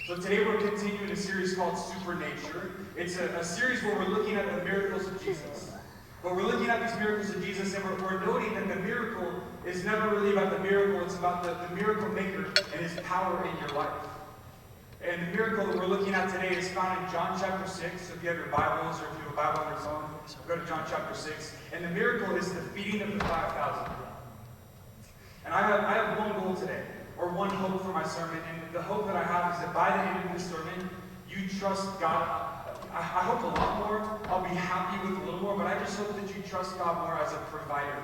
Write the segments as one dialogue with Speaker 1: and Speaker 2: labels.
Speaker 1: So today we're continuing a series called Supernature. It's a series where we're looking at the miracles of Jesus. But we're looking at these miracles of Jesus, and we're noting that the miracle is never really about the miracle. It's about the miracle maker and his power in your life. And the miracle that we're looking at today is found in John chapter 6. So if you have your Bibles or if you have a Bible on your phone, go to John chapter 6. And the miracle is the feeding of the 5,000. And I have one goal today, or one hope for my sermon. And the hope that I have is that by the end of this sermon, you trust God. I hope a lot more. I'll be happy with a little more, but I just hope that you trust God more as a provider.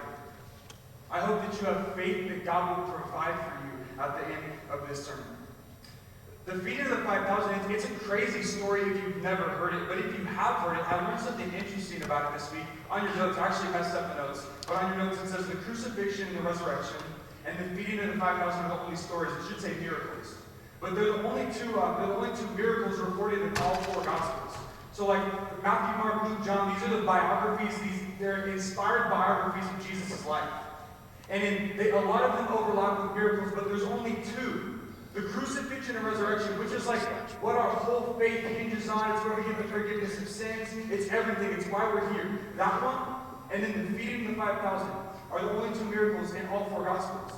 Speaker 1: I hope that you have faith that God will provide for you at the end of this sermon. The feeding of the 5,000, it's a crazy story if you've never heard it, but if you have heard it, I learned something interesting about it this week. On your notes, I actually messed up the notes, but on your notes it says the crucifixion and the resurrection and the feeding of the 5,000 are the only stories. It should say miracles. But they're the only two miracles recorded in all four Gospels. So like Matthew, Mark, Luke, John, these are the biographies, they're inspired biographies of Jesus' life. And a lot of them overlap with miracles, but there's only two. The crucifixion and resurrection, which is like what our whole faith hinges on. It's where we get the forgiveness of sins. It's everything. It's why we're here. That one, and then the feeding of the 5,000 are the only two miracles in all four Gospels.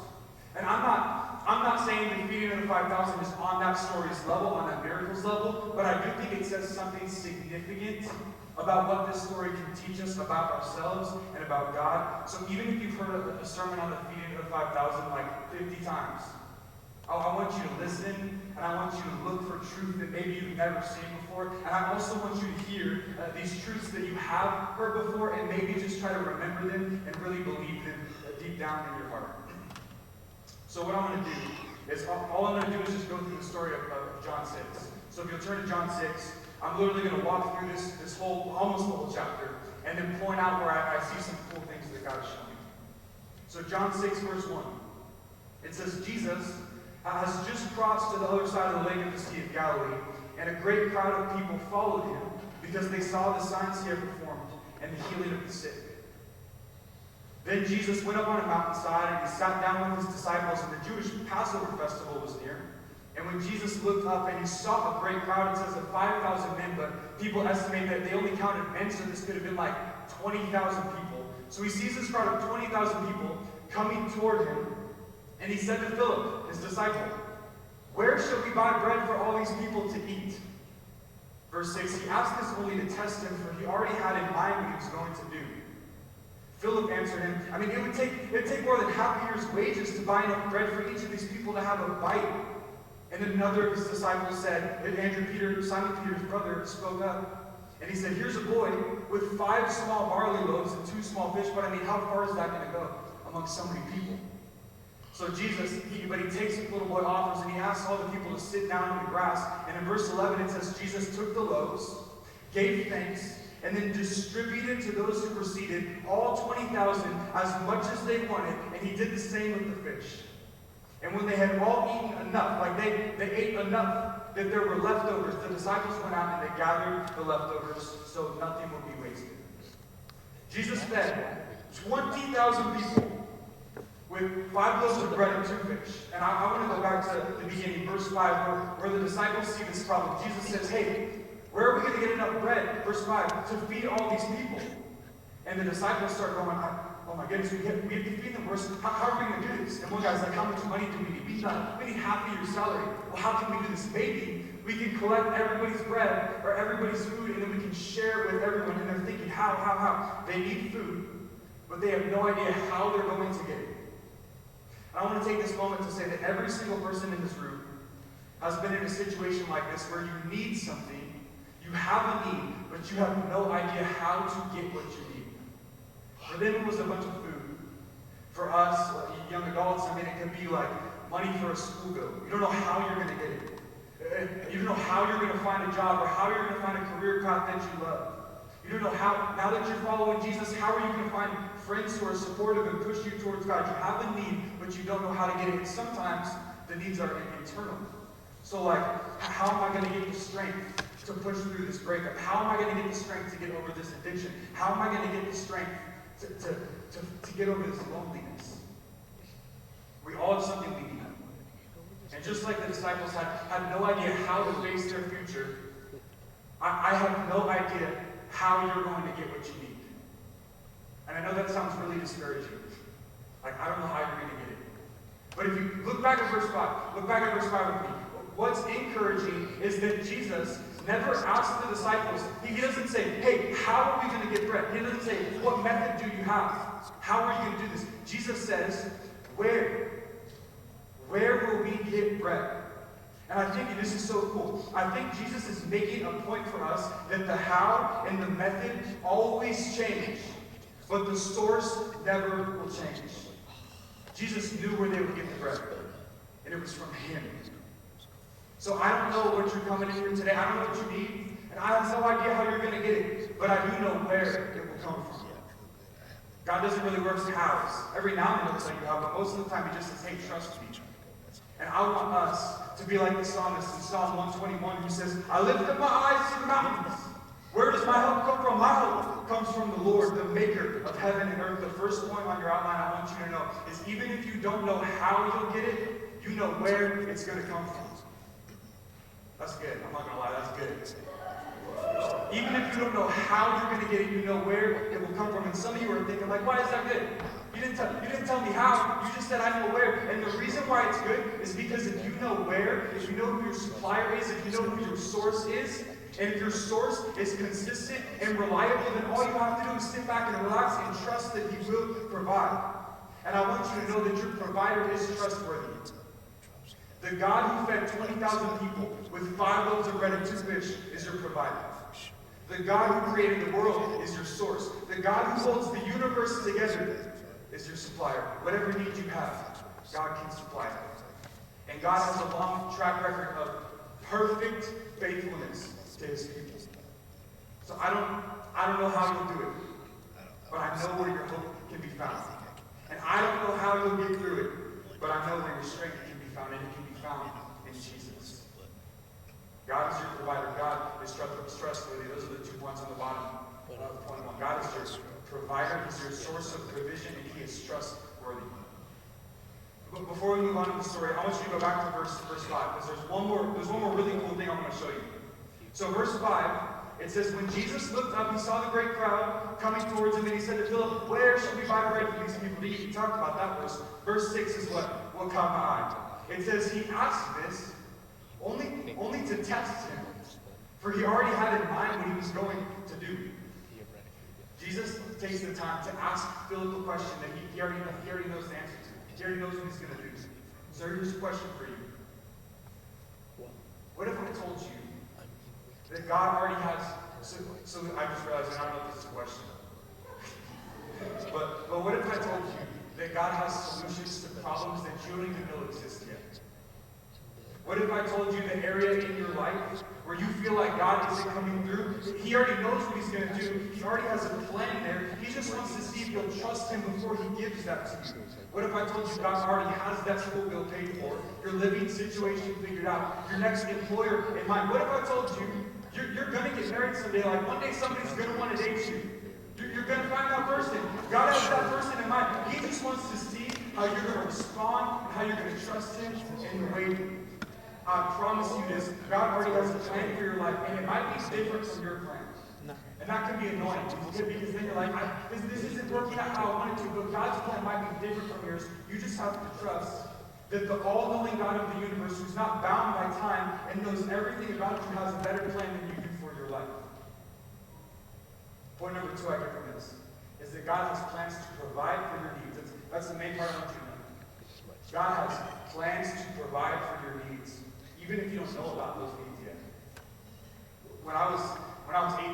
Speaker 1: And I'm not saying the feeding of the 5,000 is on that story's level, on that miracles level, but I do think it says something significant about what this story can teach us about ourselves and about God. So even if you've heard a sermon on the feeding of the 5,000 like 50 times, I want you to listen, and I want you to look for truth that maybe you've never seen before. And I also want you to hear these truths that you have heard before, and maybe just try to remember them and really believe them deep down in your heart. So what I'm going to do is, all I'm going to do is just go through the story of John 6. So if you'll turn to John 6, I'm literally going to walk through this almost the whole chapter, and then point out where I see some cool things that God has shown me. So John 6, verse 1. It says, Jesus has just crossed to the other side of the lake of the Sea of Galilee, and a great crowd of people followed him because they saw the signs he had performed and the healing of the sick. Then Jesus went up on a mountainside, and he sat down with his disciples, and the Jewish Passover festival was near. And when Jesus looked up and he saw a great crowd, it says of 5,000 men, but people estimate that they only counted men, so this could have been like 20,000 people. So he sees this crowd of 20,000 people coming toward him, and he said to Philip, his disciple, "Where shall we buy bread for all these people to eat?" Verse 6, he asked this only to test him, for he already had in mind what he was going to do. Philip answered him, it would take more than half a year's wages to buy enough bread for each of these people to have a bite. And then another of his disciples said, Simon Peter's brother, spoke up, and he said, "Here's a boy with 5 small barley loaves and 2 small fish, but how far is that going to go among so many people?" So Jesus, he takes the little boy offers, and he asks all the people to sit down in the grass. And in verse 11 it says, Jesus took the loaves, gave thanks, and then distributed to those who were seated, all 20,000, as much as they wanted, and he did the same with the fish. And when they had all eaten enough, like they ate enough that there were leftovers, the disciples went out and they gathered the leftovers so nothing would be wasted. Jesus fed 20,000 people with 5 loaves of bread and 2 fish. And I want to go back to the beginning, verse 5, where the disciples see this problem. Jesus says, "Hey, where are we going to get enough bread?" Verse 5, to feed all these people. And the disciples start going, "Oh my goodness, we have to feed them. How are we going to do this?" And one guy's like, "How much money do we need?" We need half a year's salary. Well, how can we do this? Maybe we can collect everybody's bread or everybody's food, and then we can share with everyone. And they're thinking, how? They need food, but they have no idea how they're going to get it. And I want to take this moment to say that every single person in this room has been in a situation like this where you need something, you have a need, but you have no idea how to get what you need. For them, it was a bunch of food. For us, young adults, it could be like money for a school bill. You don't know how you're going to get it. You don't know how you're going to find a job or how you're going to find a career path that you love. You don't know how, now that you're following Jesus, how are you going to find friends who are supportive and push you towards God? You have a need, but you don't know how to get it. And sometimes the needs are internal. So like, how am I going to get the strength to push through this breakup? How am I going to get the strength to get over this addiction? How am I going to get the strength to get over this loneliness? We all have something we need. And just like the disciples had no idea how to face their future, I have no idea how you're going to get what you need. And I know that sounds really discouraging. Like, I don't know how you're going to get it. But if you look back at verse 5, look back at verse 5 with me. What's encouraging is that Jesus never asked the disciples, he doesn't say, hey, how are we going to get bread? He doesn't say, what method do you have? How are you going to do this? Jesus says, where? Where will we get bread? And I think this is so cool. I think Jesus is making a point for us that the how and the method always change, but the source never will change. Jesus knew where they would get the bread, and it was from him. So I don't know what you're coming in here today. I don't know what you need, and I have no idea how you're going to get it, but I do know where it will come from. God doesn't really work hows. Every now and then he'll tell you how, but most of the time he just says, hey, trust me. And I want us to be like the psalmist in Psalm 121 who says, I lift up my eyes to the mountains. Where does my help come from? My help comes from the Lord, the maker of heaven and earth. The first point on your outline I want you to know is even if you don't know how you'll get it, you know where it's going to come from. That's good. I'm not going to lie. That's good. Even if you don't know how you're going to get it, you know where it will come from. And some of you are thinking, like, why is that good? You didn't tell me how. You just said I know where. And the reason why it's good is because if you know where, if you know who your supplier is, if you know who your source is, and if your source is consistent and reliable, then all you have to do is sit back and relax and trust that he will provide. And I want you to know that your provider is trustworthy. The God who fed 20,000 people with 5 loaves of bread and 2 fish is your provider. The God who created the world is your source. The God who holds the universe together is your supplier. Whatever need you have, God can supply it. And God has a long track record of perfect faithfulness to his people. So I don't know how you'll do it, but I know where your hope can be found. And I don't know how you'll get through it, but I know where your strength can be found, and it can be found in Jesus. God is your provider. God is trustworthy. Those are the 2 points on the bottom of point 1. God is your provider. He's your source of provision, and he is trustworthy. But before we move on to the story, I want you to go back to verse 5, because there's one more really cool thing I want to show you. So verse 5, it says, when Jesus looked up, he saw the great crowd coming towards him, and he said to Philip, where shall we buy bread for these people to eat? He talked about that verse. Verse 6 is what caught my eye. It says he asked this only to test him, for he already had in mind what he was going to do. Jesus takes the time to ask Philip a question that he already knows the answer to. He already knows what he's going to do. So here's a question for you. What if I told you that God already has, so I just realized, I don't know if this is a question. But what if I told you that God has solutions to problems that you don't even know exist yet? What if I told you the area in your life where you feel like God isn't coming through? He already knows what he's going to do. He already has a plan there. He just wants to see if you'll trust him before he gives that to you. What if I told you God already has that school bill paid for, your living situation figured out, your next employer in mind? What if I told you you're going to get married someday, like one day somebody's going to want to date you. You're going to find that person. God has that person in mind. He just wants to see how you're going to respond and how you're going to trust him in the way. I promise you this, God already has a plan for your life, and it might be different from your plan. And that can be annoying, because then you're like, this isn't working out how I wanted to, but God's plan might be different from yours. You just have to trust that the all-knowing God of the universe, who's not bound by time and knows everything about you, has a better plan than you do for your life. Point number 2 I get from this is that God has plans to provide for your needs. That's the main part I want you to know. God has plans to provide for your needs, even if you don't know about those needs yet. When I was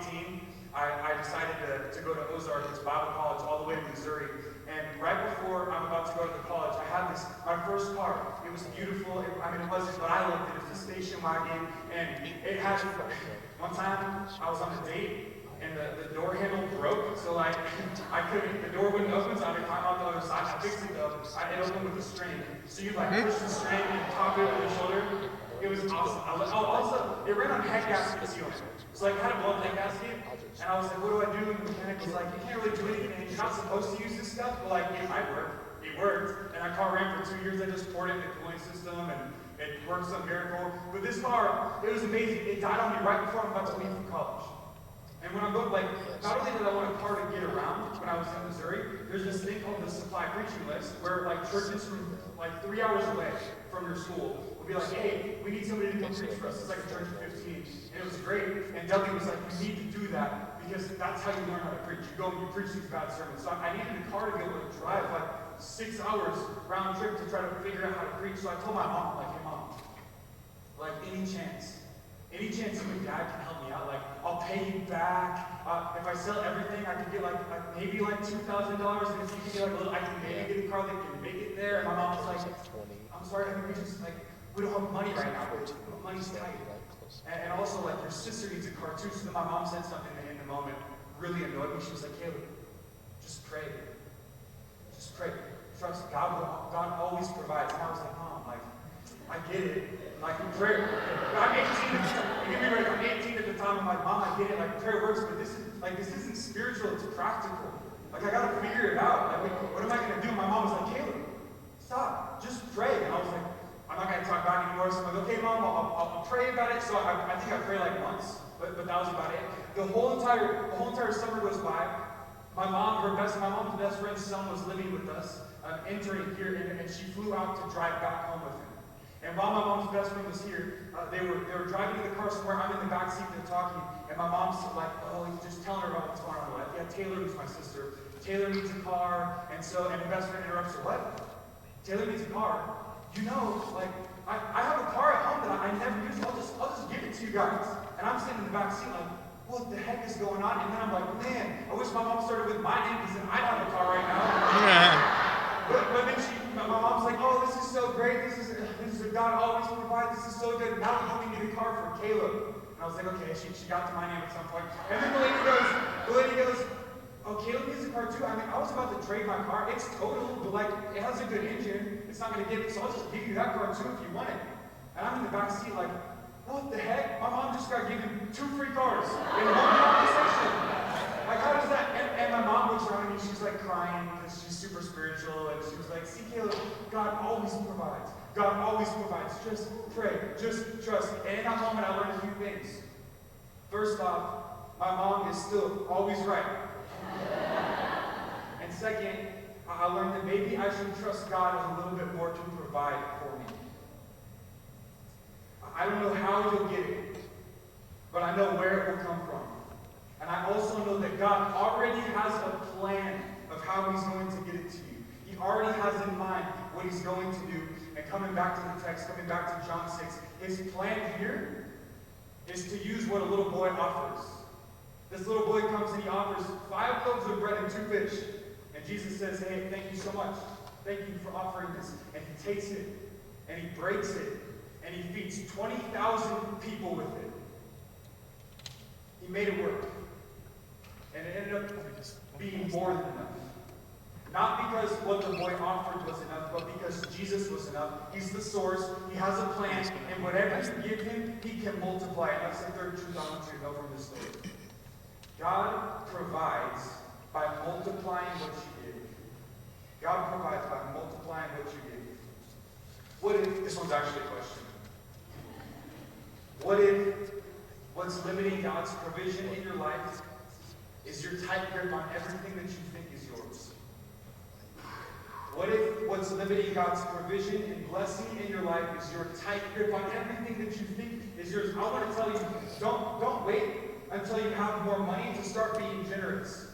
Speaker 1: 18, I decided to go to Ozark, it's Bible college, all the way to Missouri. And right before I'm about to go to the college, I had my first car. It was beautiful. It wasn't, but I loved it. It was a station wagon, and it had. One time I was on a date, and the door handle broke, so like the door wouldn't open, so I had to climb out the other side. I fixed it though. It opened with a string, so you like push the string and pop it over the shoulder. It was awesome. Also, it ran on head gasket sealing. So like, I had a blown head gasket, and I was like, what do I do? And the mechanic was like, you can't really do anything. You're not supposed to use this stuff, but like, it might work. It worked. And that car ran for 2 years. I just poured it in the cooling system, and It works a miracle. But this car, it was amazing. It died on me right before I'm about to leave for college. And when I'm going, like, not only did I want a car to get around when I was in Missouri, there's this thing called the supply preaching list, where, like, churches from, like, 3 hours away from your school will be like, hey, we need somebody to come preach for us. It's like a church of 15. And it was great. And Dudley was like, you need to do that, because that's how you learn how to preach. You go and you preach these bad sermons. So I needed a car to be able to drive, like, 6 hours round trip to try to figure out how to preach. So I told my mom, like, hey, Mom, like, any chance you and Dad can help me out, like, I'll pay you back. If I sell everything, I can get maybe $2,000, and if you can get a little, I can maybe get a car that can make it there. And my mom was like, I'm sorry, we don't have money right now. Money's tight. And also, like, your sister needs a car too. So then my mom said something that in the moment really annoyed me. She was like, Caleb, just pray. Just pray. Trust God. God always provides. And I was like, Mom, like, I get it. Like, prayer. I'm 18. I'm 18 at the time. I'm like, Mom, I get it. Like, prayer works, but this isn't spiritual. It's practical. Like, I gotta figure it out. Like, what am I gonna do? My mom was like, Caleb, stop. Just pray. And I was like, I'm not gonna talk about it anymore. So I'm like, okay, Mom, I'll pray about it. So I think I prayed like once, but that was about it. The whole entire summer goes by. My mom's best friend's son was living with us, interning here, and she flew out to drive back home with him. And while my mom's best friend was here, they were driving in the car somewhere. I'm in the back seat, they're talking, and my mom's like, just telling her about what's going on in her life. Yeah, Taylor, who's my sister, Taylor needs a car, and the best friend interrupts her. What? Taylor needs a car? You know, like, I have a car at home that I never use. I'll just give it to you guys. And I'm sitting in the back seat like, what the heck is going on? And then I'm like, man, I wish my mom started with my name, because then I'd have a car right now. But then my mom's like, oh, this is so great. This is God always provides. This is so good. Now we need a car for Caleb. And I was like, okay, she got to my name at some point. And then the lady goes, oh, Caleb needs a car too. I mean, I was about to trade my car. It's total, but like, it has a good engine. It's not going to get it, so I'll just give you that car too if you want it. And I'm in the back seat like, what the heck? My mom just got given 2 free cars in one conversation. Like, how does that? And my mom looks around at me, she's like crying because she's super spiritual, and she was like, see, Caleb, God always provides. God always provides. Just pray. Just trust. And in that moment, I learned a few things. First off, my mom is still always right. And second, I learned that maybe I should trust God a little bit more to provide for me. I don't know how you'll get it, but I know where it will come from. And I also know that God already has a plan of how He's going to get it to you. He already has in mind what He's going to do. And coming back to the text, coming back to John 6, His plan here is to use what a little boy offers. This little boy comes and he offers 5 loaves of bread and 2 fish. And Jesus says, hey, thank you so much. Thank you for offering this. And He takes it, and He breaks it, and He feeds 20,000 people with it. He made it work. And it ended up being more than enough. Not because what the boy offered was enough, but because Jesus was enough. He's the source. He has a plan. And whatever you give Him, He can multiply. And that's the third truth I want you to know from this story. God provides by multiplying what you give. God provides by multiplying what you give. What if, this one's actually a question. What if what's limiting God's provision in your life is your tight grip on everything that you think is yours? What if what's limiting God's provision and blessing in your life is your tight grip on everything that you think is yours? I want to tell you, don't wait until you have more money to start being generous.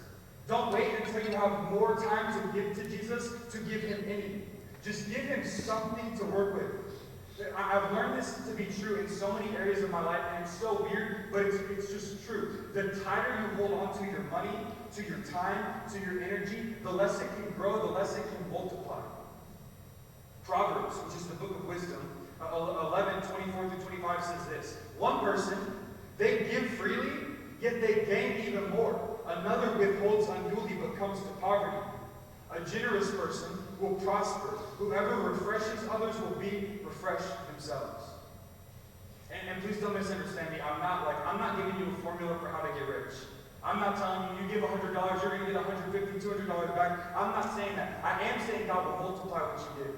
Speaker 1: Don't wait until you have more time to give to Jesus to give Him any. Just give Him something to work with. I've learned this to be true in so many areas of my life, and it's so weird, but it's just true. The tighter you hold on to your money, to your time, to your energy, the less it can grow, the less it can multiply. Proverbs, which is the book of wisdom, 11:24-25 says this. One person, they give freely, yet they gain even more. Another withholds unduly but comes to poverty. A generous person will prosper. Whoever refreshes others will be refreshed themselves. And please don't misunderstand me. I'm not giving you a formula for how to get rich. I'm not telling you, you give $100, you're going to get $150, $200 back. I'm not saying that. I am saying God will multiply what you give.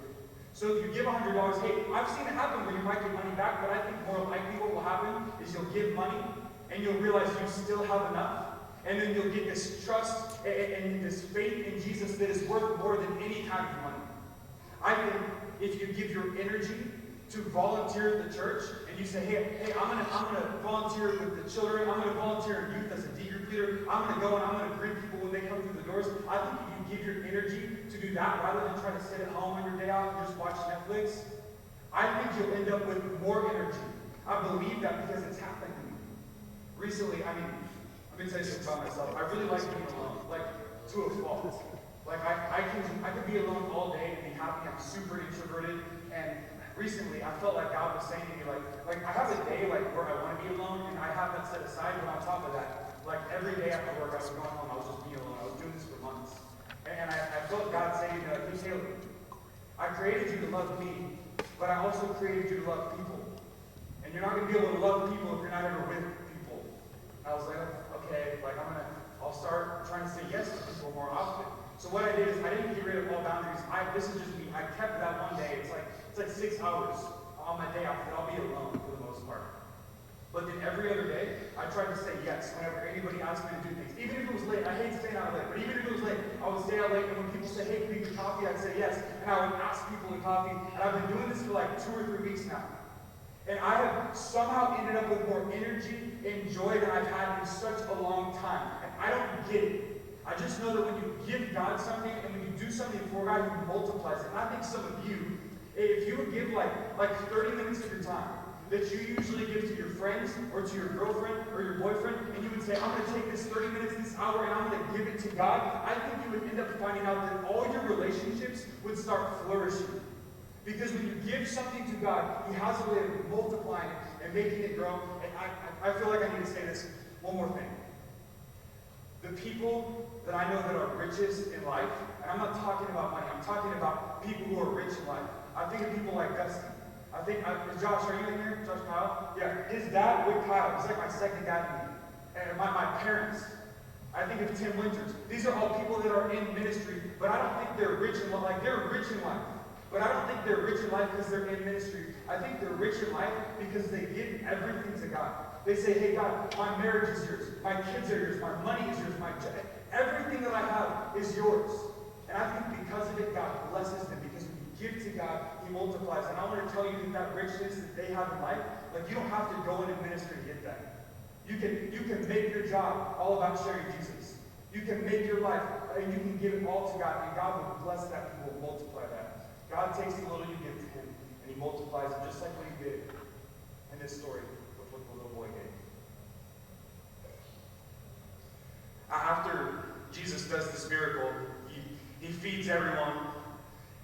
Speaker 1: So if you give $100, hey, I've seen it happen where you might get money back, but I think more likely what will happen is you'll give money and you'll realize you still have enough. And then you'll get this trust and this faith in Jesus that is worth more than any kind of money. I think if you give your energy to volunteer at the church, and you say, hey, I'm gonna volunteer with the children, I'm gonna volunteer in youth as a D group leader, I'm gonna go and I'm gonna greet people when they come through the doors. I think if you give your energy to do that rather than try to sit at home on your day off and just watch Netflix, I think you'll end up with more energy. I believe that because it's happened to me. Recently, let me tell you something about myself. I really like being alone, like to a fault. Like I can be alone all day and be happy. I'm super introverted, and recently I felt like God was saying to me, like I have a day like where I want to be alone, and I have that set aside. But on top of that, like every day after work, I was going home, I was just being alone. I was doing this for months, and I felt God saying to me, like, hey Taylor, I created you to love me, but I also created you to love people, and you're not going to be able to love people if you're not ever with people. I was like, okay, like I'll start trying to say yes to people more often. So what I did is I didn't get rid of all boundaries. This is just me. I kept that one day. It's like 6 hours on my day off that I'll be alone for the most part. But then every other day, I tried to say yes whenever anybody asked me to do things. Even if it was late, I hate staying out late, but even if it was late, I would stay out late, and when people said, hey, can we get coffee? I'd say yes. And I would ask people to coffee. And I've been doing this for like 2 or 3 weeks now. And I have somehow ended up with more energy and joy than I've had in such a long time. And I don't get it. I just know that when you give God something and when you do something for God, He multiplies it. And I think some of you, if you would give like 30 minutes of your time that you usually give to your friends or to your girlfriend or your boyfriend, and you would say, I'm going to take this 30 minutes, this hour, and I'm going to give it to God, I think you would end up finding out that all your relationships would start flourishing. Because when you give something to God, He has a way of multiplying it and making it grow. And I feel like I need to say this one more thing. The people that I know that are richest in life, and I'm not talking about money, I'm talking about people who are rich in life. I think of people like Dustin. Is Josh, are you in here? Josh Kyle? Yeah, his dad with Kyle. He's like my second dad to me. And my parents. I think of Tim Winters. These are all people that are in ministry, but I don't think they're rich in life. Like, they're rich in life. But I don't think they're rich in life because they're in ministry. I think they're rich in life because they give everything to God. They say, hey God, my marriage is yours, my kids are yours, my money is yours, everything that I have is yours. And I think because of it, God blesses them, because when you give to God, He multiplies. And I want to tell you that richness that they have in life, like, you don't have to go into ministry to get that. You can make your job all about sharing Jesus. You can make your life, and you can give it all to God, and God will bless that, and will multiply that. God takes the little you give to Him, and He multiplies it, just like what He did in this story with what the little boy gave. After Jesus does this miracle, he feeds everyone,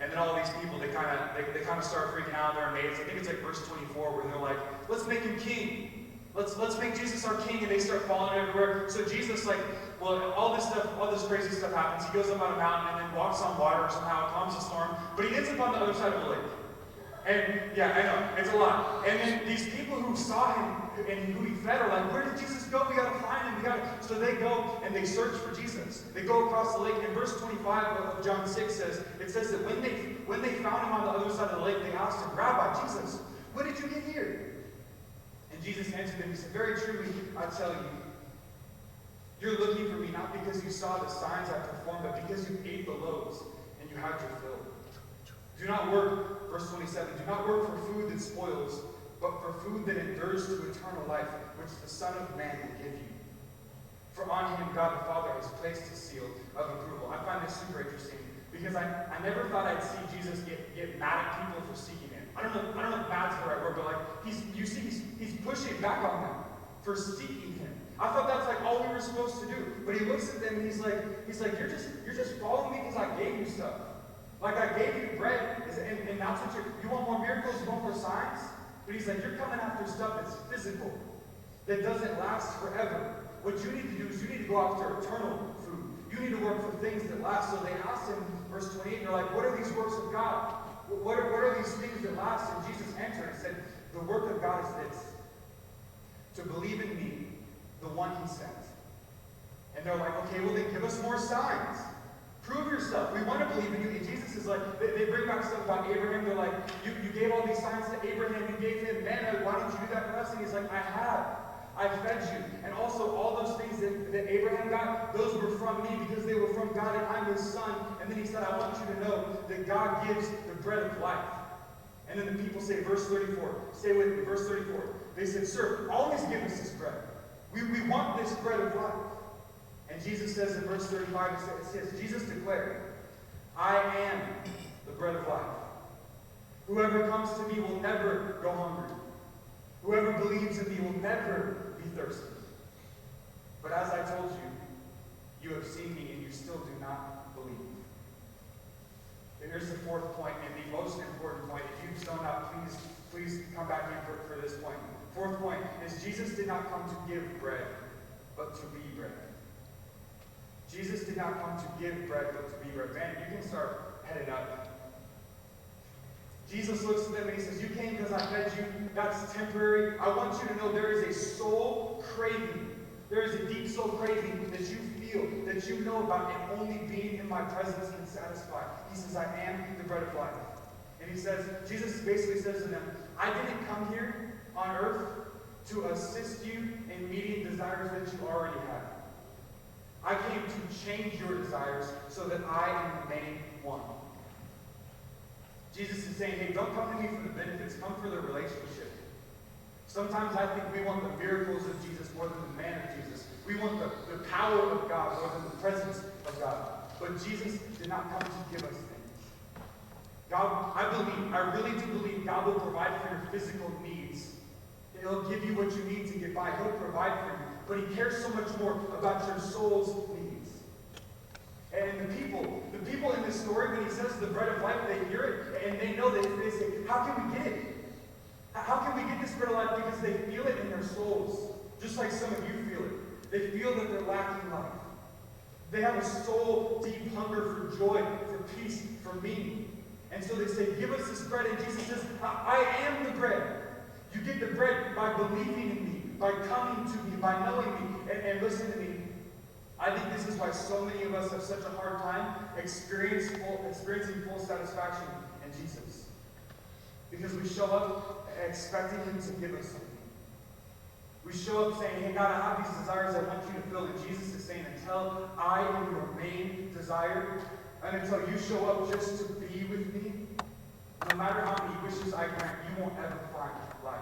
Speaker 1: and then all these people, they kind of start freaking out. They're amazed. I think it's like verse 24 where they're like, let's make Him king. Let's make Jesus our king, and they start following everywhere. So Jesus, all this crazy stuff happens. He goes up on a mountain and then walks on water somehow, calms the storm, but he ends up on the other side of the lake. And yeah, I know, it's a lot. And then these people who saw him and who he fed are like, where did Jesus go? We gotta find him. So they go and they search for Jesus. They go across the lake. And verse 25 of John 6 says that when they found him on the other side of the lake, they asked him, Rabbi, Jesus, when did you get here? And Jesus answered them. He said, very truly, I tell you, you're looking for me not because you saw the signs I performed, but because you ate the loaves and you had your fill. Do not work, verse 27, do not work for food that spoils, but for food that endures to eternal life, which the Son of Man will give you. For on him God the Father has placed his seal of approval. I find this super interesting because I never thought I'd see Jesus get mad at people for seeking him. I don't know if mad's the right word, but like he's pushing back on them for seeking him. I thought that's like all we were supposed to do. But he looks at them and he's like, you're just following me because I gave you stuff. Like I gave you bread, and that's what you want more miracles, you want more signs? But he's like, you're coming after stuff that's physical, that doesn't last forever. What you need to do is you need to go after eternal food. You need to work for things that last. So they asked him, verse 28, they're like, what are these works of God? What are these things that last? And Jesus answered and said, the work of God is this, to believe in me, the one he sent. And they're like, okay, well then give us more signs. Prove yourself. We want to believe in you. And Jesus is like, they bring back stuff about Abraham. They're like, you gave all these signs to Abraham. You gave him manna. Why don't you do that for us? And he's like, I have. I fed you. And also all those things that Abraham got, those were from me because they were from God and I'm his son. And then he said, I want you to know that God gives the bread of life. And then the people say, verse 34. Stay with me, verse 34. They said, sir, always give us this bread. We want this bread of life. And Jesus says in verse 35, it says, Jesus declared, I am the bread of life. Whoever comes to me will never go hungry. Whoever believes in me will never be thirsty. But as I told you, you have seen me and you still do not believe. And here's the fourth point and the most important point. If you've zoned out, please come back in for this point. Fourth point is Jesus did not come to give bread, but to be bread. Jesus did not come to give bread, but to be bread. Man, you can start heading up. Jesus looks at them and he says, you came because I fed you. That's temporary. I want you to know there is a soul craving. There is a deep soul craving that you feel, that you know about, and only being in my presence can satisfy. He says, I am the bread of life. And he says, Jesus basically says to them, I didn't come here on earth to assist you in meeting desires that you already have. I came to change your desires so that I am the main one. Jesus is saying, hey, don't come to me for the benefits, come for the relationship. Sometimes I think we want the miracles of Jesus more than the man of Jesus. We want the power of God more than the presence of God. But Jesus did not come to give us things. God, I really do believe God will provide for your physical needs. He'll give you what you need to get by. He'll provide for you. But he cares so much more about your soul's needs. And the people in this story, when he says the bread of life, they hear it and they know that they say, how can we get it? How can we get this bread of life? Because they feel it in their souls. Just like some of you feel it. They feel that they're lacking life. They have a soul deep hunger for joy, for peace, for meaning. And so they say, give us this bread. And Jesus says, I am the bread. You get the bread by believing in me, by coming to me, by knowing me. And listen to me. I think this is why so many of us have such a hard time experiencing full satisfaction in Jesus. Because we show up expecting him to give us something. We show up saying, hey God, I have these desires I want you to fill. And Jesus is saying, until I am your main desire, and until you show up just to be with me, no matter how many wishes I grant, you won't ever find life.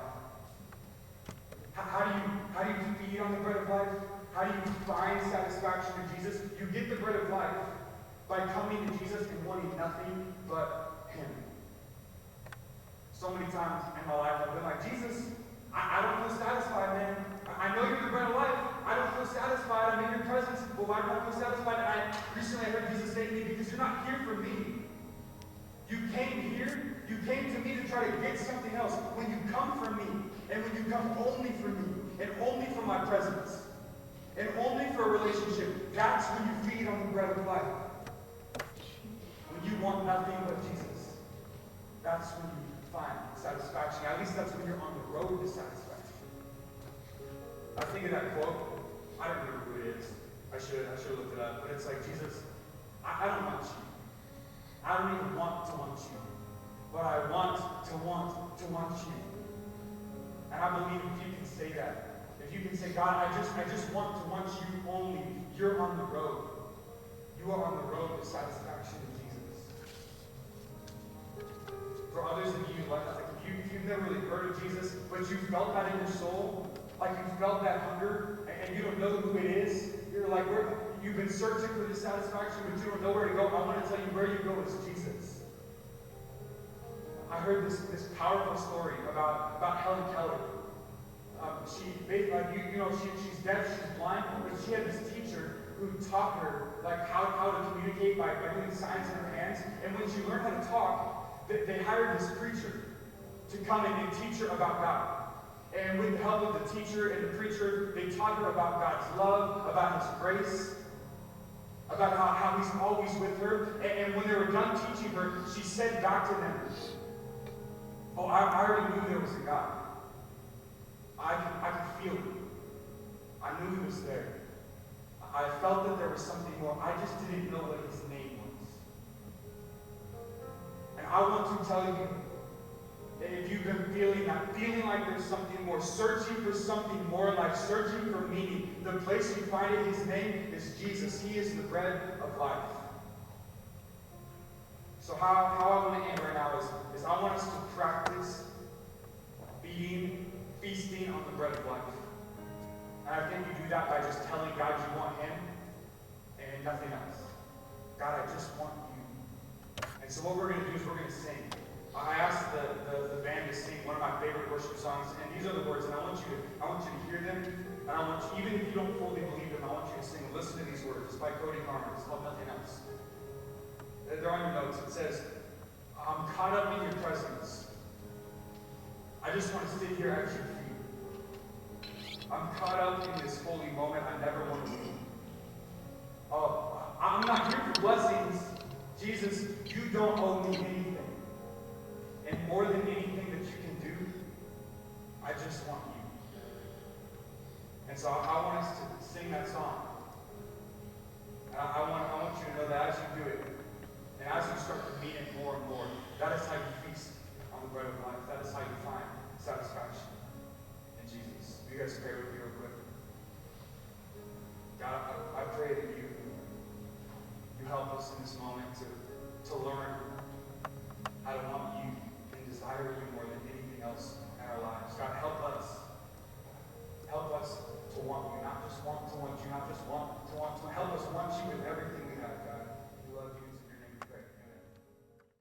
Speaker 1: How do you feed on the bread of life? How do you find satisfaction in Jesus? You get the bread of life by coming to Jesus and wanting nothing but him. So many times in my life I've been like, Jesus, I don't feel satisfied, man. I know you're the bread of life. I don't feel satisfied. I'm in your presence. But why do I feel satisfied? And I recently heard Jesus say to me, because you're not here for me. You came here. You came to me to try to get something else. When you come for me, and when you come only for me, and only for my presence, and only for a relationship, that's when you feed on the bread of life. When you want nothing but Jesus, that's when you find satisfaction. At least that's when you're on the road to satisfaction. I think of that quote. I don't remember who it is. I should have looked it up. But it's like, Jesus, I don't want you. I don't even want to want you. But I want to want you. And I believe if you can say that, if you can say, God, I just want to want you only, you're on the road. You are on the road to satisfaction in Jesus. For others of you, like if you've never really heard of Jesus, but you felt that in your soul, like you felt that hunger, and you don't know who it is, you're like, you've been searching for this satisfaction, but you don't know where to go. I want to tell you where you go is Jesus. I heard this powerful story about Helen Keller. She's deaf, she's blind, but she had this teacher who taught her like how to communicate by doing signs in her hands. And when she learned how to talk, they hired this preacher to come in and teach her about God. And with the help of the teacher and the preacher, they taught her about God's love, about his grace, about how he's always with her. And when they were done teaching her, she said back to them, oh, I already knew there was a God. I could feel it. I knew he was there. I felt that there was something more. I just didn't know what his name I want to tell you, if you've been feeling that, feeling like there's something more, searching for something more in life, searching for meaning, the place you find it, his name is Jesus. He is the bread of life. So how I want to end right now is I want us to practice feasting on the bread of life. And I think you do that by just telling God you want him and nothing else. God, I just want you. And so what we're going to do is we're going to sing. I asked the band to sing one of my favorite worship songs, and these are the words, and I want you to hear them, and I want you, even if you don't fully believe them, I want you to sing. Listen to these words. It's by Cody Carmen. It's called Nothing Else. They're on your notes. It says, I'm caught up in your presence. I just want to sit here at your feet. I'm caught up in this holy moment I never want to leave. Oh, I'm not here for blessings. Jesus, you don't owe me anything. And more than anything that you can do, I just want you. And so I want us to sing that song. And I want you to know that as you do it, and as you start to mean it more and more, that is how you feast on the bread of life. That is how you find satisfaction in Jesus. You guys pray with me real quick. God, I pray that you help us in this moment to learn how to want you and desire you